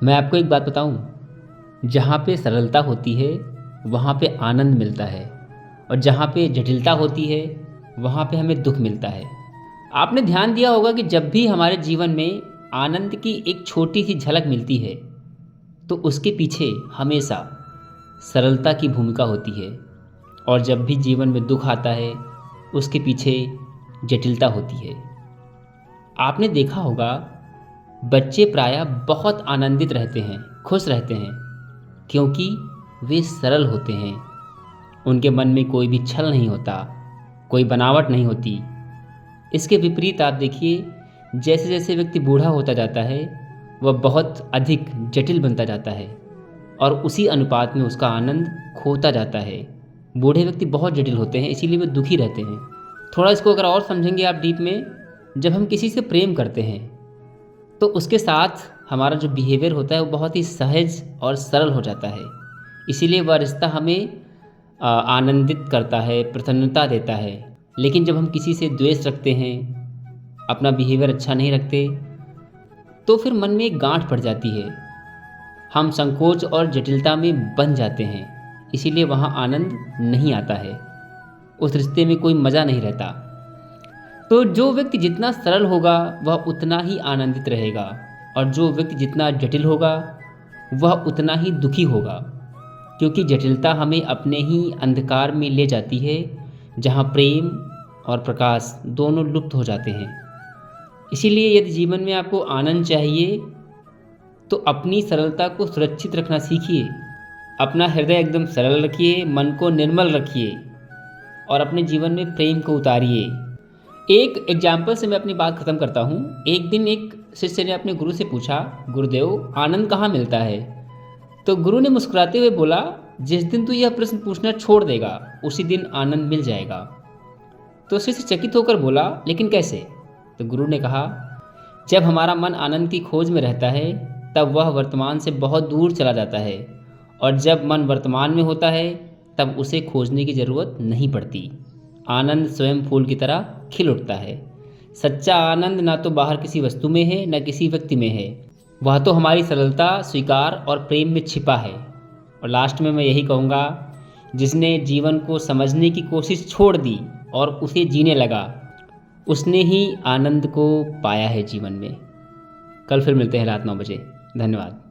मैं आपको एक बात बताऊं, जहाँ पे सरलता होती है वहाँ पे आनंद मिलता है, और जहाँ पे जटिलता होती है वहाँ पे हमें दुख मिलता है। आपने ध्यान दिया होगा कि जब भी हमारे जीवन में आनंद की एक छोटी सी झलक मिलती है तो उसके पीछे हमेशा सरलता की भूमिका होती है, और जब भी जीवन में दुख आता है उसके पीछे जटिलता होती है। आपने देखा होगा, बच्चे प्रायः बहुत आनंदित रहते हैं, खुश रहते हैं, क्योंकि वे सरल होते हैं। उनके मन में कोई भी छल नहीं होता, कोई बनावट नहीं होती। इसके विपरीत आप देखिए, जैसे जैसे व्यक्ति बूढ़ा होता जाता है वह बहुत अधिक जटिल बनता जाता है, और उसी अनुपात में उसका आनंद खोता जाता है। बूढ़े व्यक्ति बहुत जटिल होते हैं, इसीलिए वे दुखी रहते हैं। थोड़ा इसको अगर और समझेंगे आप डीप में, जब हम किसी से प्रेम करते हैं तो उसके साथ हमारा जो बिहेवियर होता है वो बहुत ही सहज और सरल हो जाता है। इसीलिए वह रिश्ता हमें आनंदित करता है, प्रसन्नता देता है। लेकिन जब हम किसी से द्वेष रखते हैं, अपना बिहेवियर अच्छा नहीं रखते, तो फिर मन में एक गांठ पड़ जाती है। हम संकोच और जटिलता में बंध जाते हैं, इसीलिए वहाँ आनंद नहीं आता है, उस रिश्ते में कोई मज़ा नहीं रहता। तो जो व्यक्ति जितना सरल होगा वह उतना ही आनंदित रहेगा, और जो व्यक्ति जितना जटिल होगा वह उतना ही दुखी होगा, क्योंकि जटिलता हमें अपने ही अंधकार में ले जाती है, जहाँ प्रेम और प्रकाश दोनों लुप्त हो जाते हैं। इसीलिए यदि जीवन में आपको आनंद चाहिए तो अपनी सरलता को सुरक्षित रखना सीखिए। अपना हृदय एकदम सरल रखिए, मन को निर्मल रखिए, और अपने जीवन में प्रेम को उतारिए। एक एग्जाम्पल से मैं अपनी बात ख़त्म करता हूँ। एक दिन एक शिष्य ने अपने गुरु से पूछा, गुरुदेव आनंद कहाँ मिलता है? तो गुरु ने मुस्कुराते हुए बोला, जिस दिन तू यह प्रश्न पूछना छोड़ देगा उसी दिन आनंद मिल जाएगा। तो शिष्य चकित होकर बोला, लेकिन कैसे? तो गुरु ने कहा, जब हमारा मन आनंद की खोज में रहता है तब वह वर्तमान से बहुत दूर चला जाता है, और जब मन वर्तमान में होता है तब उसे खोजने की ज़रूरत नहीं पड़ती। आनंद स्वयं फूल की तरह खिल उठता है। सच्चा आनंद ना तो बाहर किसी वस्तु में है, न किसी व्यक्ति में है, वह तो हमारी सरलता, स्वीकार और प्रेम में छिपा है। और लास्ट में मैं यही कहूँगा, जिसने जीवन को समझने की कोशिश छोड़ दी और उसे जीने लगा, उसने ही आनंद को पाया है जीवन में। कल फिर मिलते हैं रात 9 बजे। धन्यवाद।